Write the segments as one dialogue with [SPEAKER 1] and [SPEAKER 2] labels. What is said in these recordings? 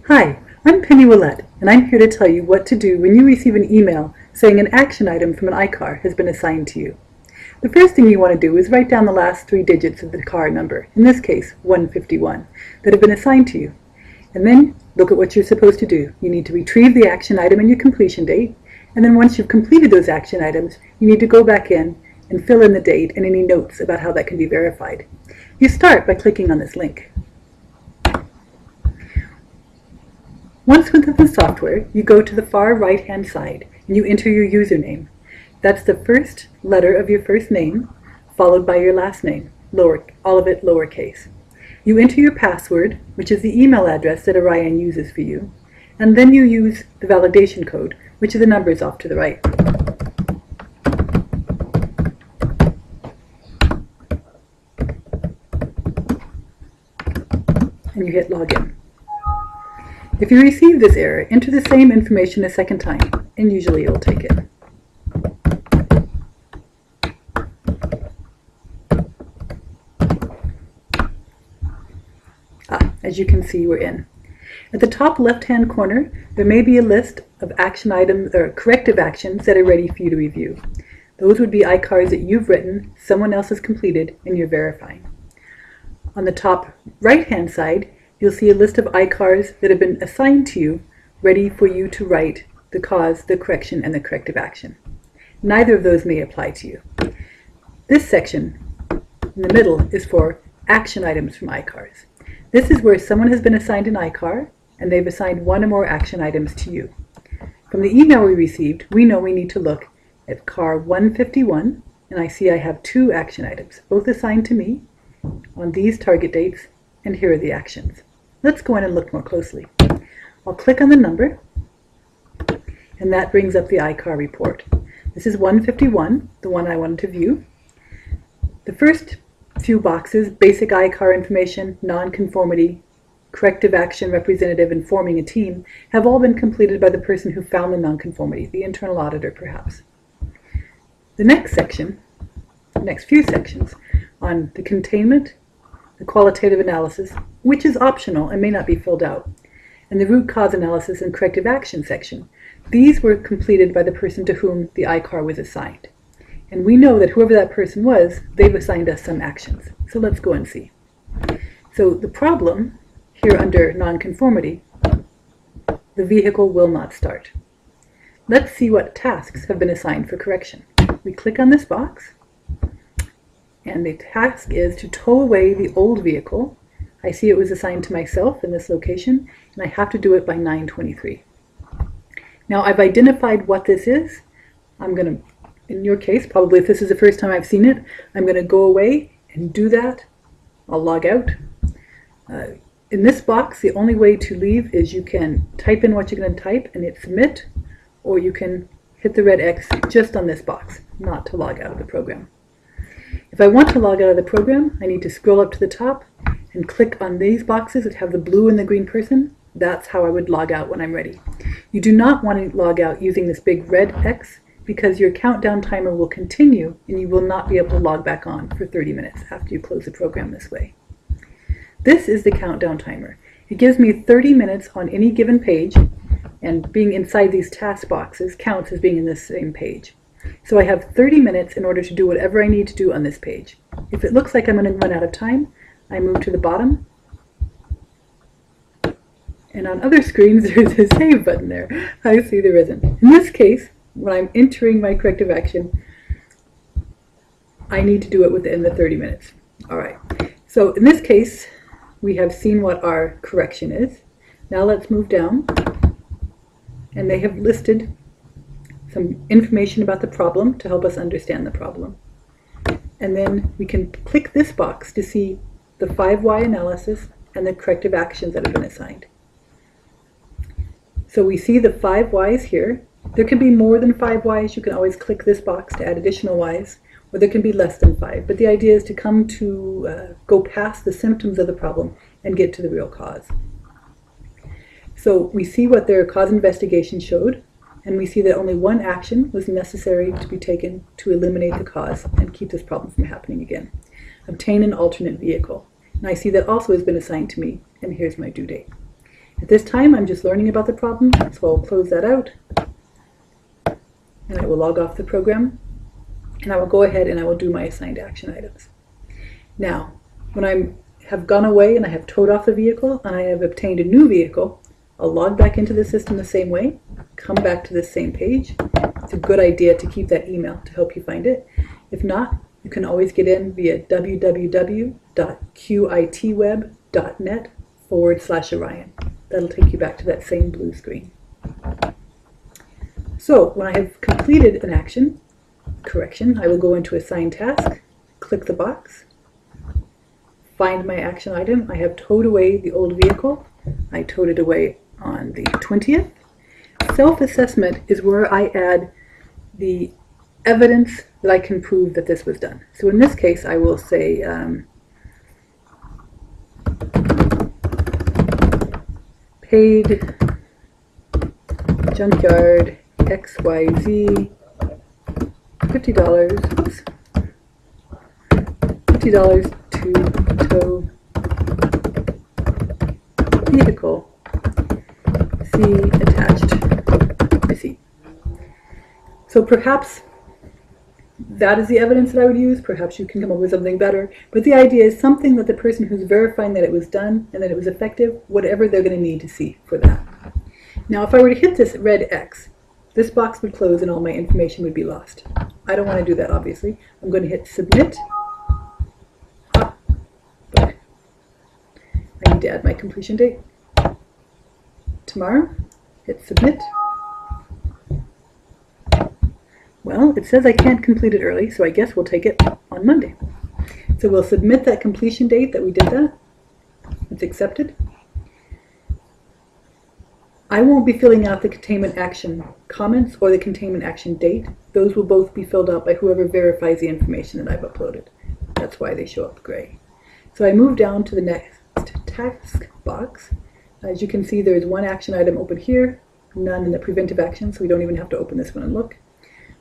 [SPEAKER 1] Hi, I'm Penny Willett, and I'm here to tell you what to do when you receive an email saying an action item from an iCar has been assigned to you. The first thing you want to do is write down the last 3 digits of the car number, in this case 151, that have been assigned to you. And then look at what you're supposed to do. You need to retrieve the action item and your completion date, and then once you've completed those action items, you need to go back in and fill in the date and any notes about how that can be verified. You start by clicking on this link. Once within the software, you go to the far right-hand side and you enter your username. That's the first letter of your first name, followed by your last name, all of it lowercase. You enter your password, which is the email address that Orion uses for you, and then you use the validation code, which are the numbers off to the right. And you hit login. If you receive this error, enter the same information a second time, and usually it will take it. As you can see, we're in. At the top left-hand corner, there may be a list of action items or corrective actions that are ready for you to review. Those would be iCars that you've written, someone else has completed, and you're verifying. On the top right-hand side, you'll see a list of iCars that have been assigned to you, ready for you to write the cause, the correction, and the corrective action. Neither of those may apply to you. This section in the middle is for action items from iCars. This is where someone has been assigned an iCar, and they've assigned one or more action items to you. From the email we received, we know we need to look at car 151, and I see I have 2 action items, both assigned to me on these target dates, and here are the actions. Let's go in and look more closely. I'll click on the number, and that brings up the iCar report. This is 151, the one I wanted to view. The first few boxes, basic iCar information, nonconformity, corrective action, representative, and forming a team, have all been completed by the person who found the nonconformity, the internal auditor perhaps. The next section, the next few sections, on the containment, the qualitative analysis, which is optional and may not be filled out, and the root cause analysis and corrective action section. These were completed by the person to whom the iCar was assigned. And we know that whoever that person was, they've assigned us some actions. So let's go and see. So the problem here under nonconformity, the vehicle will not start. Let's see what tasks have been assigned for correction. We click on this box, and the task is to tow away the old vehicle. I see it was assigned to myself in this location, and I have to do it by 9:23. Now I've identified what this is. I'm going to, in your case, probably if this is the first time I've seen it, I'm going to go away and do that. I'll log out. In this box, the only way to leave is you can type in what you're going to type and hit submit, or you can hit the red X just on this box, not to log out of the program. If I want to log out of the program, I need to scroll up to the top and click on these boxes that have the blue and the green person. That's how I would log out when I'm ready. You do not want to log out using this big red X, because your countdown timer will continue and you will not be able to log back on for 30 minutes after you close the program this way. This is the countdown timer. It gives me 30 minutes on any given page, and being inside these task boxes counts as being in this same page. So I have 30 minutes in order to do whatever I need to do on this page. If it looks like I'm going to run out of time, I move to the bottom, and on other screens there's a save button there. I see there isn't. In this case, when I'm entering my corrective action, I need to do it within the 30 minutes. All right, so in this case, we have seen what our correction is. Now let's move down, and they have listed some information about the problem to help us understand the problem. And then we can click this box to see the 5 why analysis and the corrective actions that have been assigned. So we see the 5 whys here. There can be more than 5 whys. You can always click this box to add additional whys, or there can be less than 5. But the idea is to come to go past the symptoms of the problem and get to the real cause. So we see what their cause investigation showed, and we see that only one action was necessary to be taken to eliminate the cause and keep this problem from happening again. Obtain an alternate vehicle. And I see that also has been assigned to me, and here's my due date. At this time, I'm just learning about the problem, so I'll close that out, and I will log off the program, and I will go ahead and I will do my assigned action items. Now, when I have gone away and I have towed off the vehicle and I have obtained a new vehicle, I'll log back into the system the same way, come back to this same page. It's a good idea to keep that email to help you find it. If not, you can always get in via www.qitweb.net/Orion. That'll take you back to that same blue screen. So when I have completed an action, correction, I will go into Assign Task, click the box, find my action item. I have towed away the old vehicle. I towed it away on the 20th. Self-assessment is where I add the evidence that I can prove that this was done. So in this case, I will say paid junkyard XYZ $50 to tow vehicle. See attached receipt. So perhaps that is the evidence that I would use. Perhaps you can come up with something better. But the idea is something that the person who's verifying that it was done and that it was effective, whatever they're going to need to see for that. Now, if I were to hit this red X, this box would close and all my information would be lost. I don't want to do that, obviously. I'm going to hit Submit. But I need to add my completion date. Tomorrow, hit Submit. Well, it says I can't complete it early, so I guess we'll take it on Monday. So we'll submit that completion date that we did that. It's accepted. I won't be filling out the containment action comments or the containment action date. Those will both be filled out by whoever verifies the information that I've uploaded. That's why they show up gray. So I move down to the next task box. As you can see, there is one action item open here, none in the preventive action, so we don't even have to open this one and look.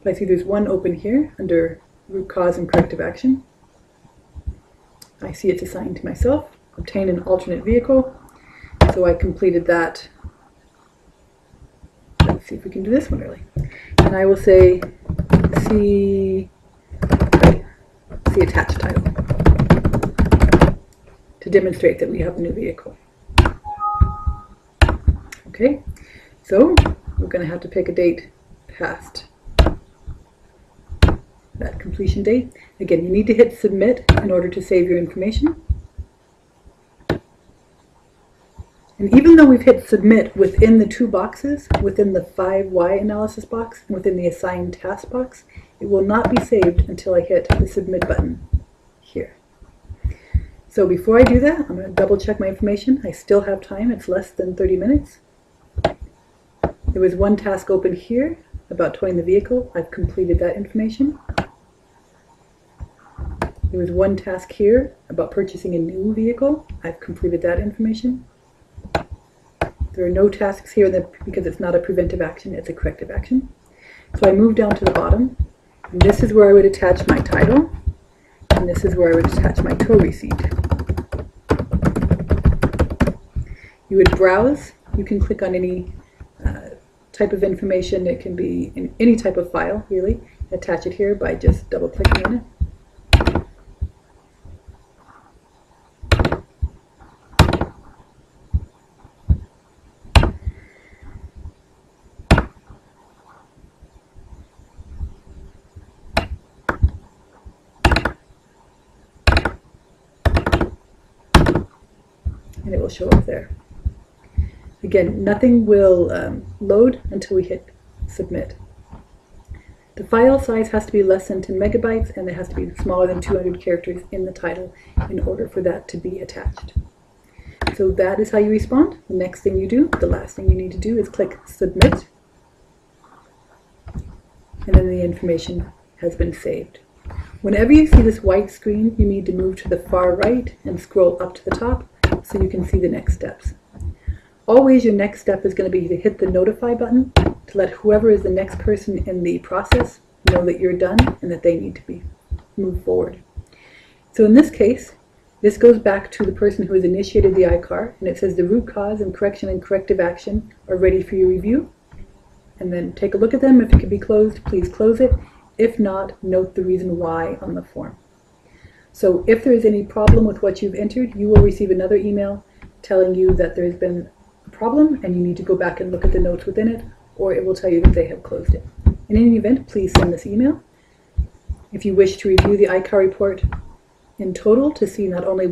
[SPEAKER 1] But I see there's one open here under root cause and corrective action. I see it's assigned to myself. Obtain an alternate vehicle. So I completed that. Let's see if we can do this one early. And I will say see attached title to demonstrate that we have a new vehicle. Okay, so we're going to have to pick a date past that completion date. Again, you need to hit Submit in order to save your information. And even though we've hit Submit within the two boxes, within the 5Y analysis box and within the Assigned Task box, it will not be saved until I hit the Submit button here. So before I do that, I'm going to double check my information. I still have time. It's less than 30 minutes. There was one task open here about towing the vehicle. I've completed that information. There was one task here about purchasing a new vehicle. I've completed that information. There are no tasks here because it's not a preventive action, it's a corrective action. So I move down to the bottom, and this is where I would attach my title, and this is where I would attach my tow receipt. You would browse. You can click on any type of information. It can be in any type of file, really. Attach it here by just double-clicking on it. And it will show up there. Again, nothing will load until we hit Submit. The file size has to be less than 10 megabytes and it has to be smaller than 200 characters in the title in order for that to be attached. So that is how you respond. The next thing you do, the last thing you need to do is click Submit, and then the information has been saved. Whenever you see this white screen, you need to move to the far right and scroll up to the top so you can see the next steps. Always your next step is going to be to hit the Notify button to let whoever is the next person in the process know that you're done and that they need to be moved forward. So in this case, This goes back to the person who has initiated the ICAR, and it says the root cause and corrective action are ready for your review. And then take a look at them. If it can be closed, please close it. If not, note the reason why on the form. So if there is any problem with what you've entered, you will receive another email telling you that there has been a problem and you need to go back and look at the notes within it, or it will tell you that they have closed it. In any event, please send this email. If you wish to review the ICAR report in total to see not only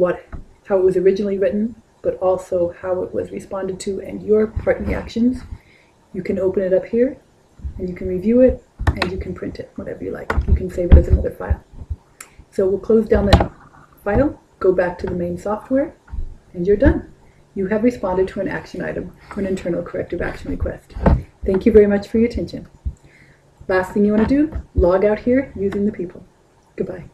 [SPEAKER 1] how it was originally written, but also how it was responded to and your part in the actions, you can open it up here and you can review it and you can print it, whatever you like. You can save it as another file. So we'll close down the file, go back to the main software, and you're done. You have responded to an action item or an internal corrective action request. Thank you very much for your attention. Last thing you want to do, log out here using the people. Goodbye.